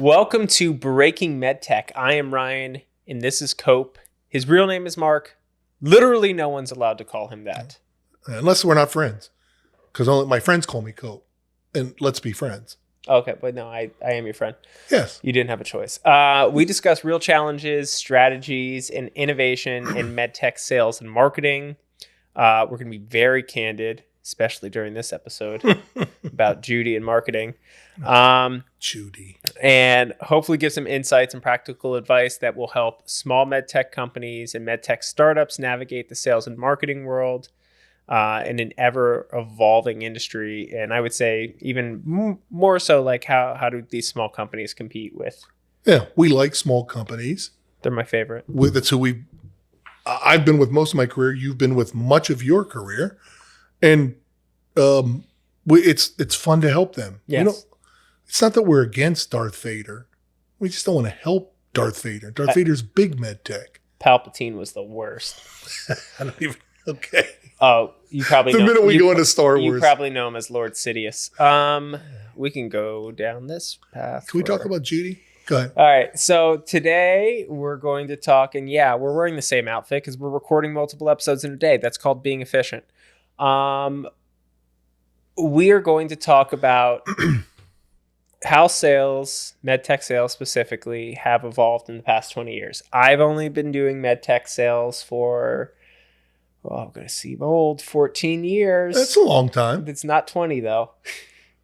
Welcome to Breaking MedTech. I am Ryan, and this is Cope. His real name is Mark. Literally no one's allowed to call him that. Unless we're not friends. Because only my friends call me Cope. And let's be friends. Okay, but no, I am your friend. Yes. You didn't have a choice. We discuss real challenges, strategies, and innovation in MedTech sales and marketing. We're going to be very candid, especially during this episode, about Judy and marketing. Judy. And hopefully give some insights and practical advice that will help small MedTech companies and MedTech startups navigate the sales and marketing world in an ever-evolving industry. And I would say even more so, like how do these small companies compete with? Yeah, we like small companies. They're my favorite. That's who I've been with most of my career. You've been with much of your career. And it's fun to help them. Yes. You know, it's not that we're against Darth Vader. We just don't want to help Darth Vader. Darth Vader's big med tech. Palpatine was the worst. I don't even. Okay. Oh, you probably the know. minute we go into Star Wars. You probably know him as Lord Sidious. We can go down this path. Can we talk about Judy? Go ahead. All right. So today we're going to talk, and yeah, we're wearing the same outfit because we're recording multiple episodes in a day. That's called being efficient. We are going to talk about how sales, MedTech sales specifically, have evolved in the past 20 years. I've only been doing MedTech sales for, I'm going to seem old, 14 years. That's a long time. It's not 20, though.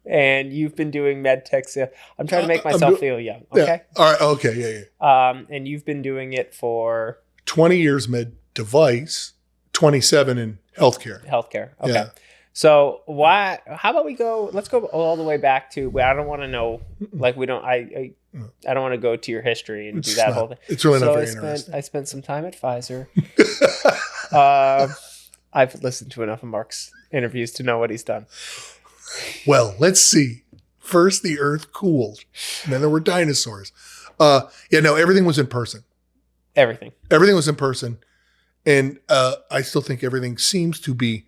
And you've been doing MedTech sales. I'm trying to make myself feel young, okay? Yeah. All right, okay, yeah. And you've been doing it for? 20 years med device, 27 in healthcare. Healthcare, okay. Yeah. So how about let's go all the way back to, I don't want to know, like I don't want to go to your history and do that whole thing. It's really not very interesting. I spent some time at Pfizer. I've listened to enough of Mark's interviews to know what he's done. Well, let's see. First, the earth cooled. And then there were dinosaurs. Everything was in person. Everything was in person. And I still think everything seems to be,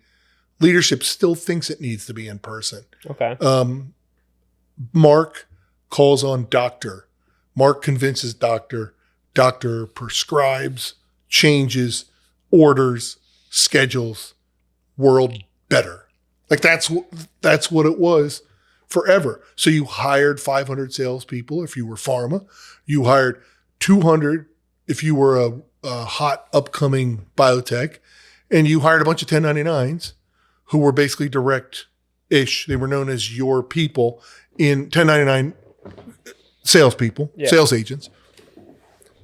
leadership still thinks it needs to be in person. Okay. Mark calls on doctor. Mark convinces doctor. Doctor prescribes, changes, orders, schedules, world better. Like that's what it was forever. So you hired 500 salespeople if you were pharma. You hired 200 if you were a hot upcoming biotech. And you hired a bunch of 1099s who were basically direct-ish. They were known as your people in 1099 salespeople, sales agents.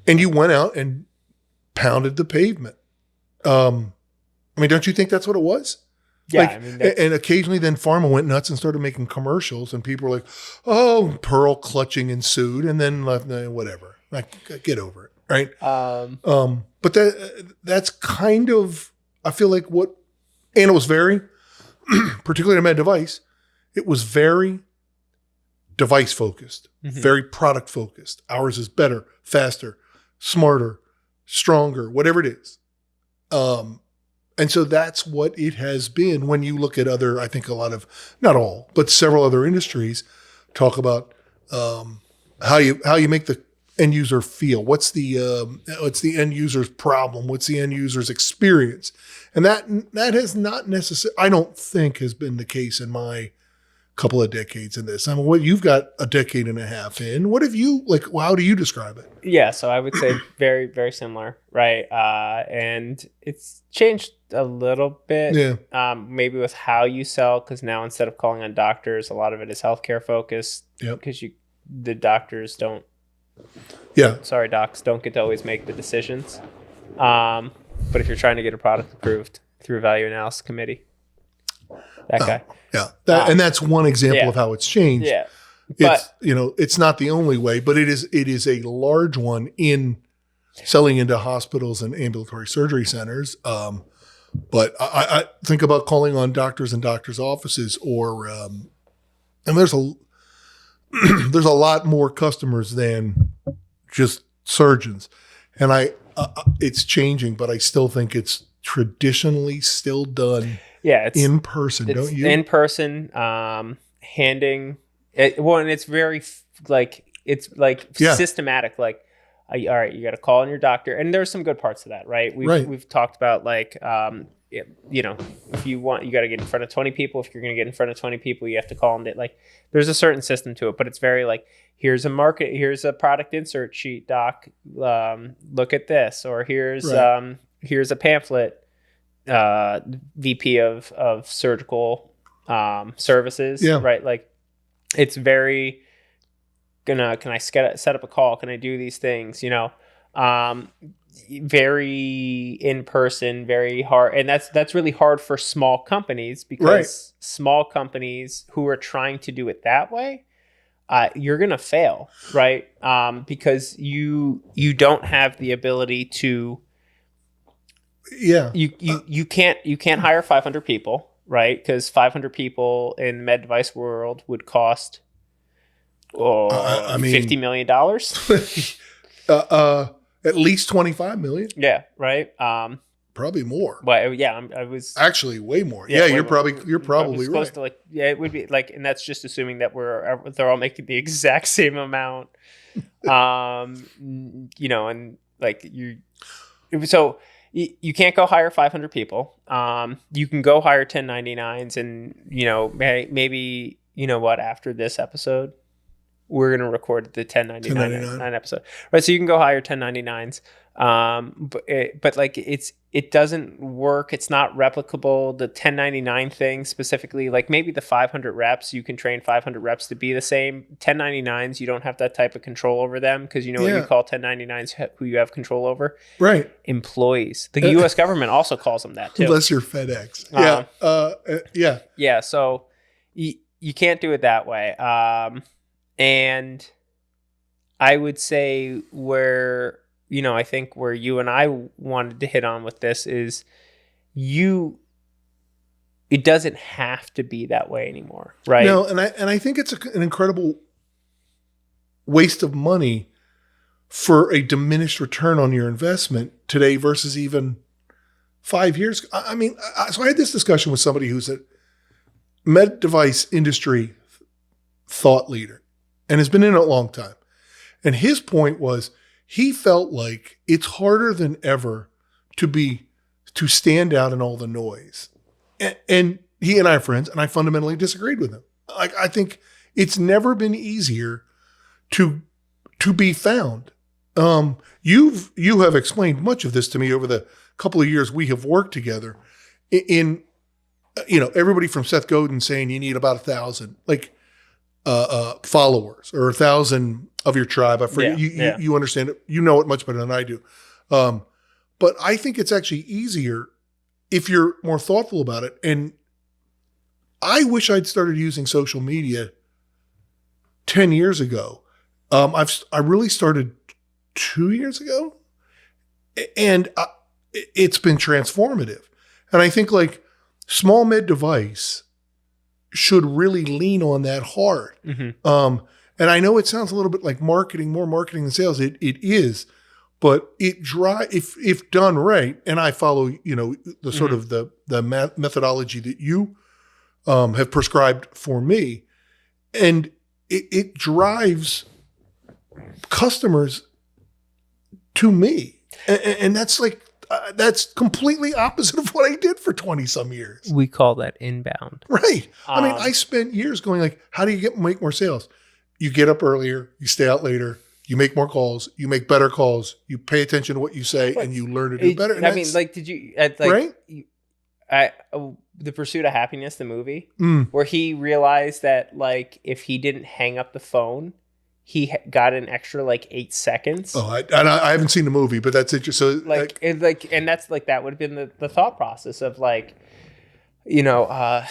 And you went out and pounded the pavement. Don't you think that's what it was? Yeah. And occasionally then pharma went nuts and started making commercials and people were like, oh, pearl clutching ensued and then whatever. Like, get over it, right? But that's kind of, I feel like and it was very, particularly in med device, it was very device focused, very product focused. Ours is better, faster, smarter, stronger, whatever it is. And so that's what it has been when you look at other, I think a lot of, not all, but several other industries talk about how you make the end user feel. What's the end user's problem? What's the end user's experience? And that has not necessarily, I don't think, has been the case in my couple of decades in this. What you've got a decade and a half in. What have you how do you describe it? Yeah, so I would say very, very similar, right? And it's changed a little bit. Yeah. Maybe with how you sell, because now instead of calling on doctors, a lot of it is healthcare focused. Yep. Because the doctors don't. Yeah. Sorry, docs don't get to always make the decisions. But if you're trying to get a product approved through a value analysis committee, that guy. Yeah. And that's one example of how it's changed. Yeah. It's not the only way, but it is a large one in selling into hospitals and ambulatory surgery centers. But I think about calling on doctors and doctors' offices and there's a lot more customers than just surgeons. And it's changing, but I still think it's traditionally still done in person, don't you? In person, handing it. Well, and it's very it's like systematic, like, all right, you got to call on your doctor. And there's some good parts of that, right? We've talked about like, you know, if you want, you got to get in front of 20 people. If you're going to get in front of 20 people, you have to call them. Like, there's a certain system to it, but it's very like, here's a product insert sheet, doc. Look at this, or here's a pamphlet, VP of surgical services, right? Like, it's very can I set up a call? Can I do these things? You know, very in person, very hard, and that's really hard for small companies, because small companies who are trying to do it that way, you're gonna fail, right? Because you don't have the ability to. You can't hire 500 people, right? Because 500 people in the med device world would cost $50 million. At least 25 million. Yeah, right. Probably more. Well, yeah, I was actually way more. Yeah, you're probably right. To like, yeah, it would be like, and that's just assuming that they're all making the exact same amount. You know, and like so you can't go hire 500 people. You can go hire 1099s, and you know, maybe, you know what, after this episode, we're going to record the 1099 episode, right? So you can go hire 1099s. But like, it doesn't work. It's not replicable. The 1099 thing specifically, like maybe the 500 reps, you can train 500 reps to be the same. 1099s, you don't have that type of control over them, because you know what you call 1099s who you have control over? Right. Employees. The U.S. government also calls them that too. Unless you're FedEx. Yeah. So you can't do it that way. And I would say where, you know, I think where you and I wanted to hit on with this is it doesn't have to be that way anymore, right? No, and I think it's an incredible waste of money for a diminished return on your investment today versus even 5 years. I mean, so I had this discussion with somebody who's a med device industry thought leader and has been in it a long time. And his point was, he felt like it's harder than ever to stand out in all the noise. And he and I are friends, and I fundamentally disagreed with him. Like, I think it's never been easier to be found. You have explained much of this to me over the couple of years we have worked together. In you know, everybody from Seth Godin saying you need about 1,000 followers, or 1,000 of your tribe. I forget. You understand it. You know it much better than I do. But I think it's actually easier if you're more thoughtful about it. And I wish I'd started using social media 10 years ago. I really started 2 years ago, and it's been transformative. And I think like small med device should really lean on that hard. Mm-hmm. And I know it sounds a little bit like marketing, more marketing than sales. It is, but if done right, and I follow, you know, the sort of the methodology that you have prescribed for me, and it drives customers to me, and that's like that's completely opposite of what I did for 20 some years. We call that inbound, right? I mean, I spent years going like, how do you make more sales? You get up earlier, you stay out later, you make more calls, you make better calls, you pay attention to what you say, and you learn to do better. And I mean, like, did you right? The Pursuit of Happiness, the movie, where he realized that like if he didn't hang up the phone, he got an extra like 8 seconds. Oh, I haven't seen the movie, but that's interesting. So and that's like, that would have been the thought process of like, you know,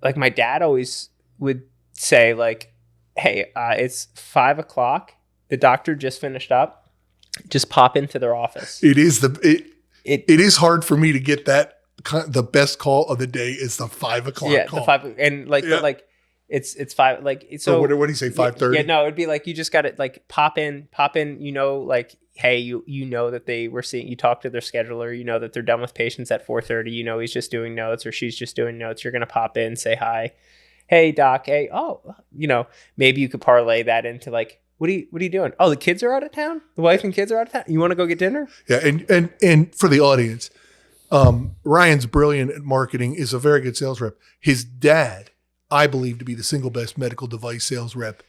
like my dad always would say like, hey, it's 5 o'clock. The doctor just finished up. Just pop into their office. It is hard for me to get that. The best call of the day is the 5 o'clock call. The 5, and like, but like it's 5, like, so what do you say, 5:30? Yeah, no, it'd be like, you just got to like pop in, you know, like, hey, you know that they were seeing, you talk to their scheduler, you know that they're done with patients at 4:30, you know, he's just doing notes or she's just doing notes. You're going to pop in, say hi. Hey doc, hey, oh, you know, maybe you could parlay that into like, What are you doing? Oh, the kids are out of town? The wife and kids are out of town? You want to go get dinner? Yeah. And for the audience, Ryan's brilliant at marketing, is a very good sales rep. His dad, I believe to be the single best medical device sales rep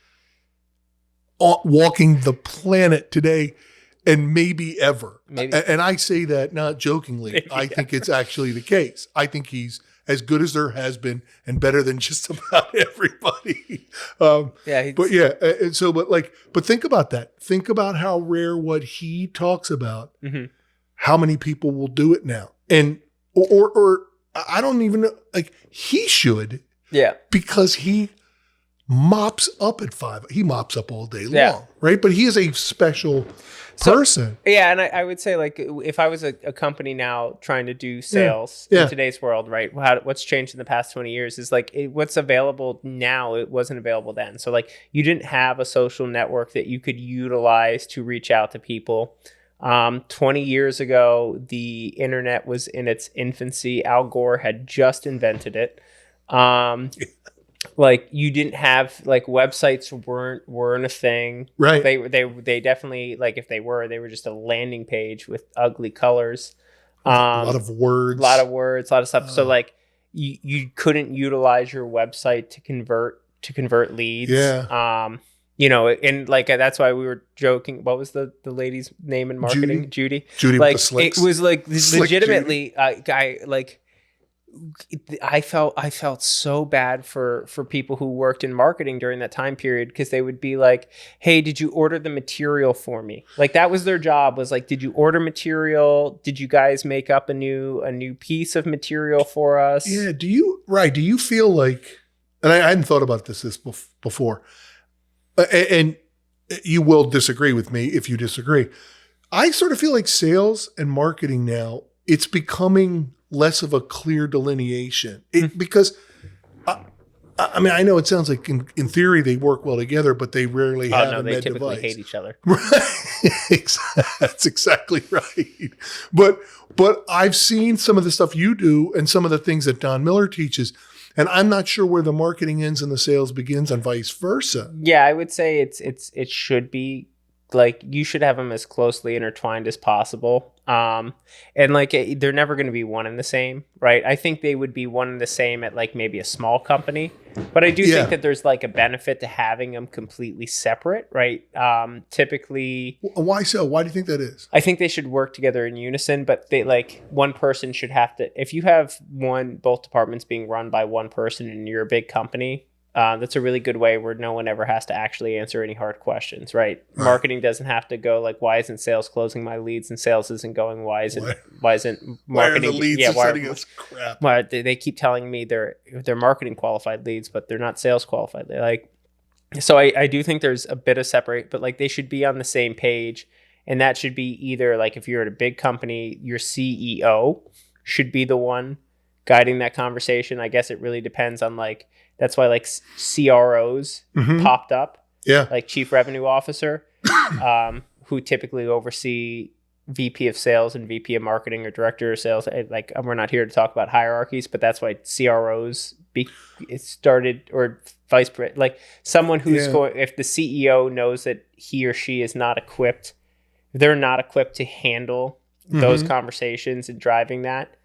walking the planet today and maybe ever. Maybe. And I say that not jokingly. Maybe I think it's actually the case. I think he's as good as there has been and better than just about everybody. But think about that. Think about how rare what he talks about, how many people will do it now. And, or I don't even know, like he should, because he mops up at 5. He mops up all day long, right? But he is a special person. And I would say, like, if I was a company now trying to do sales in today's world, right? What's changed in the past 20 years is like what's available now, it wasn't available then. So like you didn't have a social network that you could utilize to reach out to people. 20 years ago, the internet was in its infancy. Al Gore had just invented it. Like you didn't have like websites weren't a thing, right? They definitely, like if they were just a landing page with ugly colors, a lot of words, a lot of stuff. So like you couldn't utilize your website to convert leads. And like that's why we were joking. What was the lady's name in marketing? Judy like with the slicks. It was like legitimately guy like. I felt so bad for people who worked in marketing during that time period, because they would be like, hey, did you order the material for me? Like that was their job, was like, did you order material? Did you guys make up a new piece of material for us? Yeah. Do you feel like, and I hadn't thought about this before, and you will disagree with me if you disagree. I sort of feel like sales and marketing now, it's becoming less of a clear delineation, because I mean, I know it sounds like in theory they work well together, but they rarely have a med typically device. hate each other. Right. That's exactly right. But I've seen some of the stuff you do and some of the things that Don Miller teaches, and I'm not sure where the marketing ends and the sales begins, and vice versa. Yeah, I would say it should be like you should have them as closely intertwined as possible. And like they're never going to be one and the same, right? I think they would be one and the same at like maybe a small company, but I do think that there's like a benefit to having them completely separate, right? Typically, why so? Why do you think that is? I think they should work together in unison, but they like one person should have to. If you have both departments being run by one person and you're a big company. That's a really good way where no one ever has to actually answer any hard questions, right? Marketing doesn't have to go like, why isn't sales closing my leads, and sales isn't going, why isn't marketing? Why are the leads sending us crap? Why they keep telling me they're marketing qualified leads, but they're not sales qualified. They're like, so I do think there's a bit of separate, but like they should be on the same page, and that should be either like if you're at a big company, your CEO should be the one guiding that conversation. I guess it really depends on like. That's why like CROs popped up, like chief revenue officer, who typically oversee VP of sales and VP of marketing or director of sales. Like we're not here to talk about hierarchies, but that's why CROs started, or vice president, like someone who's going, if the CEO knows that he or she is not equipped, they're not equipped to handle those conversations and driving that.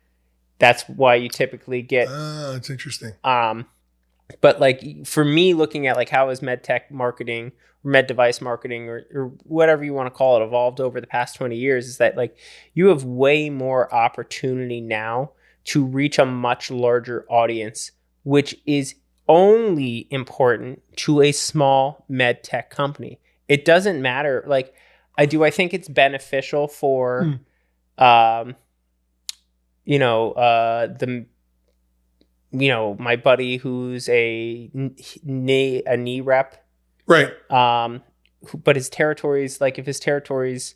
That's why you typically get. That's interesting. But like for me, looking at like how is med tech marketing, or med device marketing, or whatever you want to call it, evolved over the past 20 years, is that like you have way more opportunity now to reach a much larger audience, which is only important to a small med tech company. It doesn't matter. Like I think it's beneficial for, my buddy who's a knee rep, right? But his territories, like if his territories,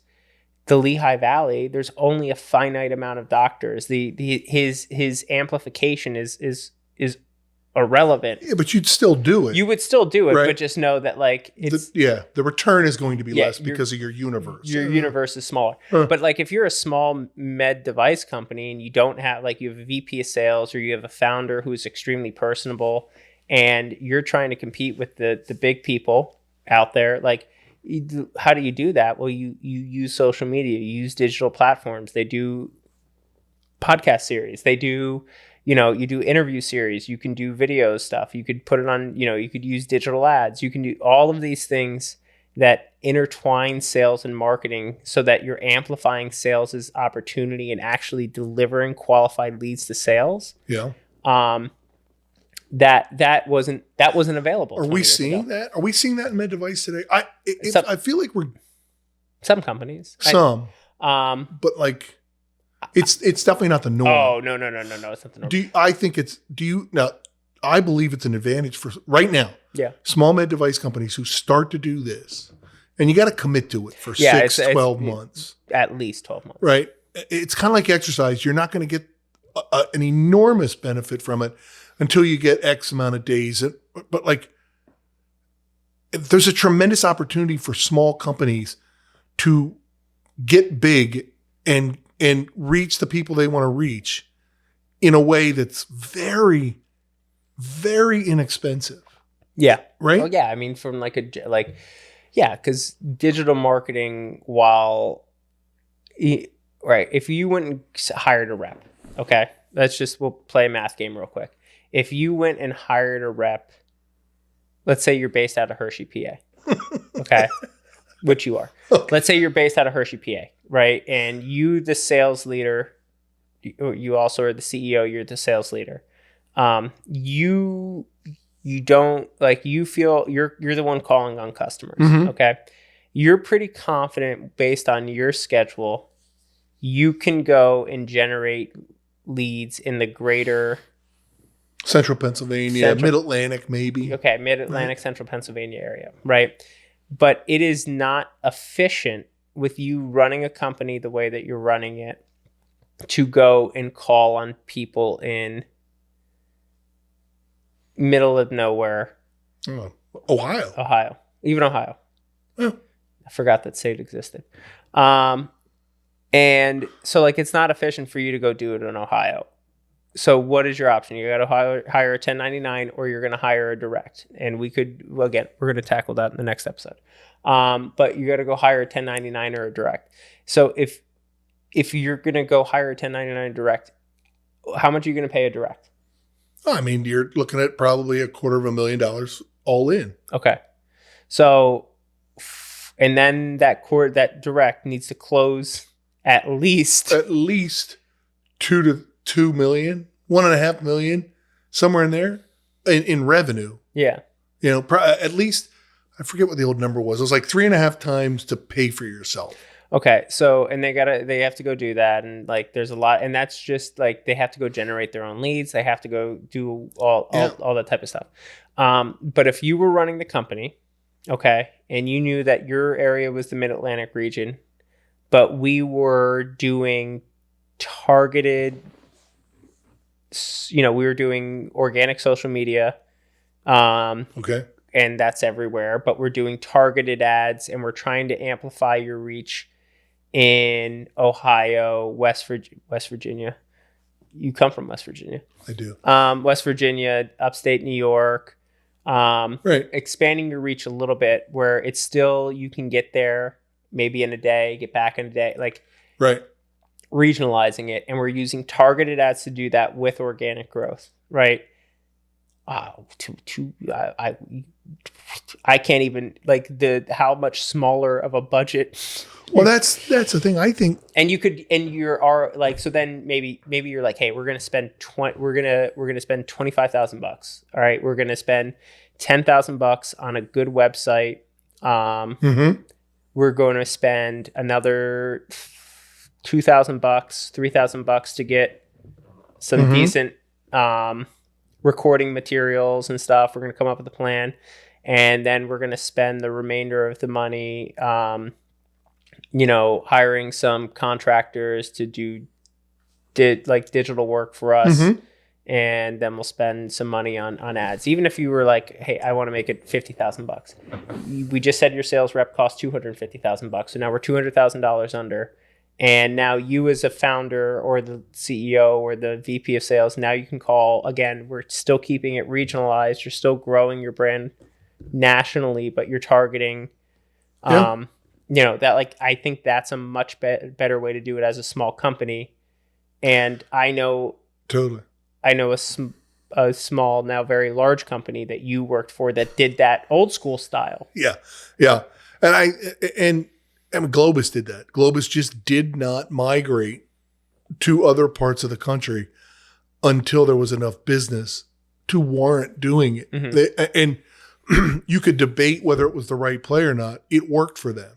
the Lehigh Valley, there's only a finite amount of doctors. His amplification is irrelevant. Yeah, but you'd still do it. You would still do it, right? But just know that like it's the return is going to be less because of your universe. Your universe is smaller. But like if you're a small med device company and you don't have like you have a VP of sales or you have a founder who's extremely personable and you're trying to compete with the big people out there, like how do you do that? Well, you use social media, you use digital platforms. They do podcast series. They do, you do interview series. You can do video stuff. You could put it on, you could use digital ads. You can do all of these things that intertwine sales and marketing so that you're amplifying sales' opportunity and actually delivering qualified leads to sales. Yeah. That wasn't available. Are we seeing that? Are we seeing that in med device today? I feel like we're some companies. But like it's definitely not the norm. Oh, no. It's not the norm. I believe it's an advantage for right now. Yeah. Small med device companies who start to do this, and you got to commit to it for 12 months. At least 12 months. Right. It's kind of like exercise. You're not going to get an enormous benefit from it until you get X amount of days. But like, there's a tremendous opportunity for small companies to get big and reach the people they want to reach in a way that's very, very inexpensive. Yeah. Right? Well, yeah. I mean, from because digital marketing, if you went and hired a rep, okay, we'll play a math game real quick. If you went and hired a rep, let's say you're based out of Hershey, PA, okay, which you are. Okay. Let's say you're based out of Hershey, PA, right? And you, the sales leader, you also are the CEO, you're the sales leader. You don't you feel you're the one calling on customers. Mm-hmm. Okay. You're pretty confident based on your schedule, you can go and generate leads in the greater Central Pennsylvania, Mid-Atlantic, maybe. Okay. Mid-Atlantic, right. Central Pennsylvania area. Right. But it is not efficient with you running a company the way that you're running it to go and call on people in middle of nowhere. Ohio. Even Ohio. Yeah. I forgot that state existed. And so it's not efficient for you to go do it in Ohio. So what is your option? You got to hire a 1099 or you're going to hire a direct. And we're going to tackle that in the next episode. But you got to go hire a 1099 or a direct. So if you're going to go hire a 1099 direct, how much are you going to pay a direct? I mean, you're looking at probably $250,000 all in. Okay. So, and then that direct needs to close at least 2 million, 1.5 million, somewhere in there in revenue. Yeah. At least, I forget what the old number was. It was like 3.5 times to pay for yourself. Okay. So, and they have to go do that. And there's a lot, and that's just they have to go generate their own leads. They have to go do all that type of stuff. But if you were running the company, okay, and you knew that your area was the Mid-Atlantic region, but we were doing targeted, we were doing organic social media. Okay. And that's everywhere, but we're doing targeted ads and we're trying to amplify your reach in Ohio, West Virginia. You come from West Virginia. I do. West Virginia, upstate New York. Right. Expanding your reach a little bit where it's still, you can get there maybe in a day, get back in a day. Right. Regionalizing it. And we're using targeted ads to do that with organic growth. Right. I can't even how much smaller of a budget. Well, that's the thing. I think, and you could, and so then maybe you're like, hey, we're gonna spend $25,000. All right, we're gonna spend $10,000 on a good website. Mm-hmm. We're going to spend another $2,000, $3,000 to get some mm-hmm. decent recording materials and stuff. We're going to come up with a plan, and then we're going to spend the remainder of the money, hiring some contractors to do digital work for us. Mm-hmm. And then we'll spend some money on ads. Even if you were like, hey, I want to make it $50,000. We just said your sales rep cost $250,000. So now we're $200,000 under. And now you as a founder or the CEO or the VP of sales, now you can call, again, we're still keeping it regionalized. You're still growing your brand nationally, but you're targeting Yeah. That like, I think that's a much better way to do it as a small company. And I know Totally. a small, now very large company that you worked for that did that old school style. Yeah. Yeah. And Globus did that. Globus just did not migrate to other parts of the country until there was enough business to warrant doing it. And you could debate whether it was the right play or not. It worked for them.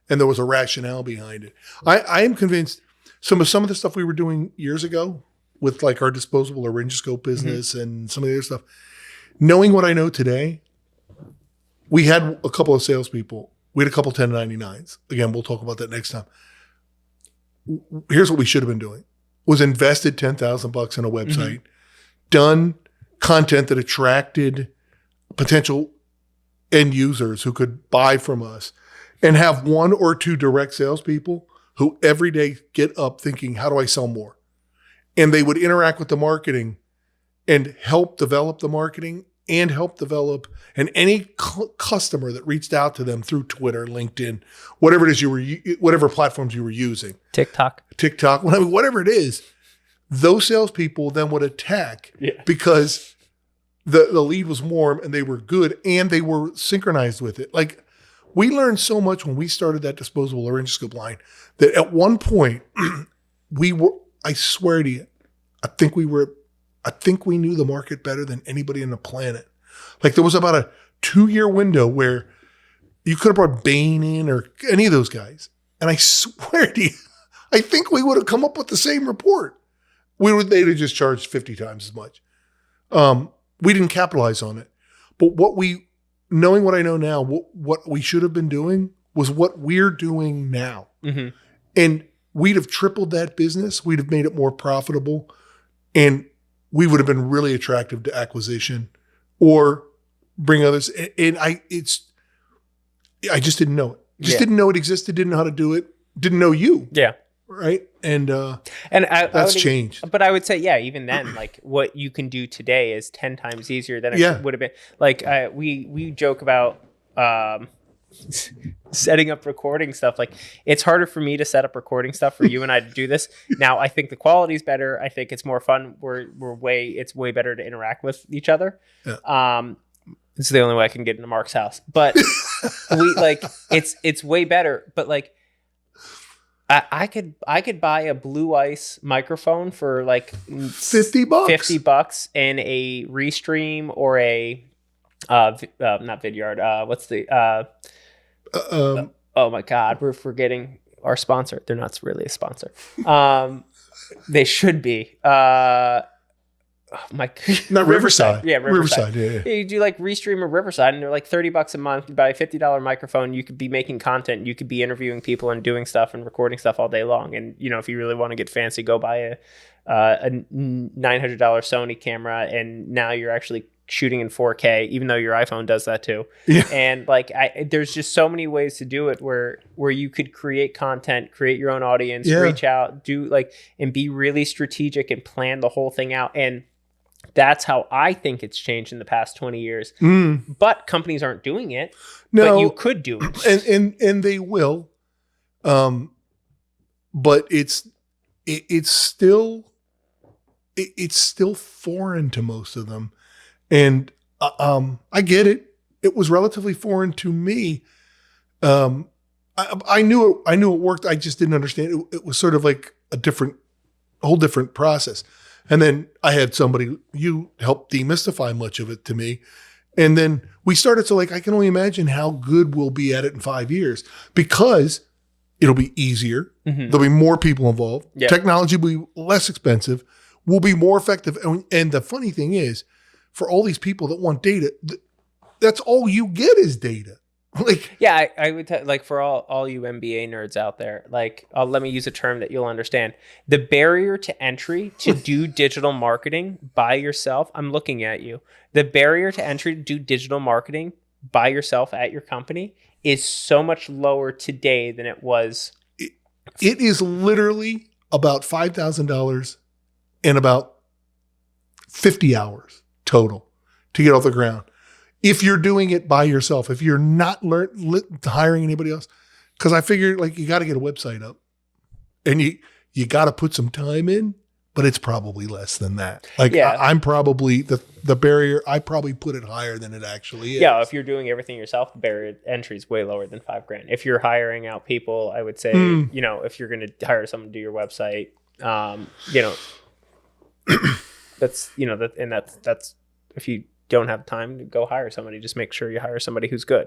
And there was a rationale behind it. I am convinced some of the stuff we were doing years ago with like our disposable laryngoscope business and some of the other stuff, knowing what I know today, we had a couple of salespeople. We had a couple 1099s. Again, we'll talk about that next time. Here's what we should have been doing: was invested $10,000 in a website, done content that attracted potential end users who could buy from us, and have one or two direct salespeople who every day get up thinking, how do I sell more? And they would interact with the marketing and help develop the marketing and help develop, and any customer that reached out to them through Twitter, LinkedIn, whatever it is whatever platforms you were using, TikTok, whatever it is, those salespeople then would attack because the lead was warm and they were good and they were synchronized with it. Like, we learned so much when we started that disposable laryngoscope line that at one point I swear to you, I think we knew the market better than anybody on the planet. Like, there was about a 2-year window where you could have brought Bain in or any of those guys. And I swear to you, I think we would have come up with the same report. They'd have just charged 50 times as much. We didn't capitalize on it. But knowing what I know now, what we should have been doing was what we're doing now. And we'd have tripled that business. We'd have made it more profitable. And we would have been really attractive to acquisition or bring others. And I just didn't know it. Didn't know it existed. Didn't know how to do it. Didn't know you. Yeah. Right. And that's changed. But I would say, even then, like, what you can do today is 10 times easier than it would have been. Like, we joke about setting up recording stuff. Like, it's harder for me to set up recording stuff for you and I to do this. Now, I think the quality's better. I think it's more fun. It's way better to interact with each other. Yeah. It's the only way I can get into Mark's house. But it's way better. But like, I could buy a Blue Ice microphone for like $50 and a Restream or a not Vidyard. What's the oh my God, we're forgetting our sponsor. They're not really a sponsor. They should be. Not Riverside. Yeah, Riverside. Yeah. You do like Restream or Riverside, and they're like $30 a month. You buy a $50 microphone. You could be making content. You could be interviewing people and doing stuff and recording stuff all day long. And if you really want to get fancy, go buy a $900 Sony camera, and now you're actually shooting in 4K, even though your iPhone does that too. Yeah. And like, there's just so many ways to do it where you could create content, create your own audience, reach out, and be really strategic and plan the whole thing out. And that's how I think it's changed in the past 20 years. But companies aren't doing it. No, but you could do it. And they will. But it's still foreign to most of them. And I get it. It was relatively foreign to me. I knew it worked. I just didn't understand it. It was sort of like a whole different process. And then I had you helped demystify much of it to me. And then we started to I can only imagine how good we'll be at it in 5 years, because it'll be easier. There'll be more people involved. Yeah. Technology will be less expensive. We'll be more effective. And the funny thing is, for all these people that want data, that's all you get is data. I would for all you MBA nerds out there, let me use a term that you'll understand. The barrier to entry to do digital marketing by yourself, I'm looking at you. The barrier to entry to do digital marketing by yourself at your company is so much lower today than it was. It is literally about $5,000 and about 50 hours total to get off the ground. if you're doing it by yourself, if you're not hiring anybody else, because I figure like you got to get a website up, and you got to put some time in, but it's probably less than that. Like I'm probably the barrier. I probably put it higher than it actually is. Yeah, if you're doing everything yourself, the barrier to entry is way lower than $5,000. If you're hiring out people, I would say if you're going to hire someone to do your website, that's that's if you don't have time to go hire somebody, just make sure you hire somebody who's good.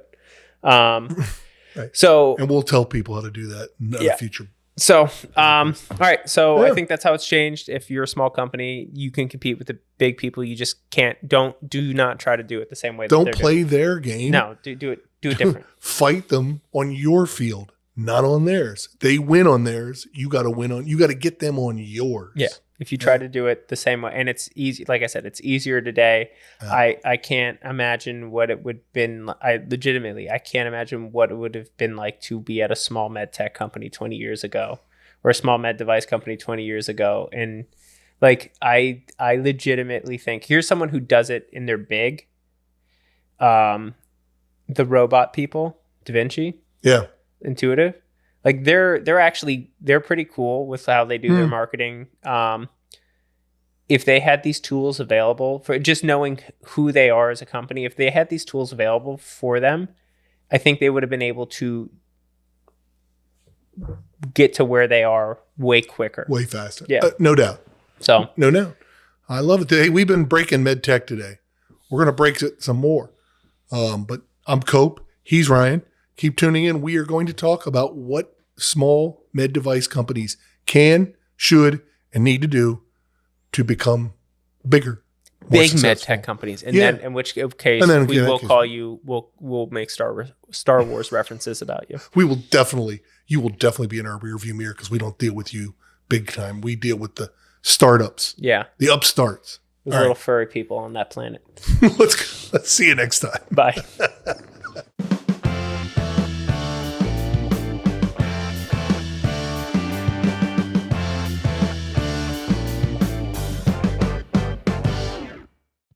Right. So, and we'll tell people how to do that in the future. So, all right. So I think that's how it's changed. If you're a small company, you can compete with the big people. You just can't. Do not try to do it the same way. Don't play their game. No, do it different. Fight them on your field, not on theirs. They win on theirs. You got to win on. You got to get them on yours. Yeah. If you try to do it the same way, and it's easy, like I said, it's easier today. I can't imagine what it would have been. I can't imagine what it would have been like to be at a small med tech company 20 years ago, or a small med device company 20 years ago. And like, I legitimately think here's someone who does it in their big, the robot people, Da Vinci, Intuitive. Like they're pretty cool with how they do their marketing. If they had these tools available for just knowing who they are as a company, if they had these tools available for them, I think they would have been able to get to where they are way quicker, way faster. Yeah, no doubt. So no doubt. I love it. Hey, we've been breaking MedTech today. We're gonna break it some more. But I'm Cope. He's Ryan. Keep tuning in. We are going to talk about what small med device companies can, should, and need to do to become bigger, big med tech companies. And then in which case we will call you, we'll make Star Wars references about you. You will definitely be in our rearview mirror because we don't deal with you big time. We deal with the startups. Yeah. The upstarts. Those little furry people on that planet. Let's see you next time. Bye.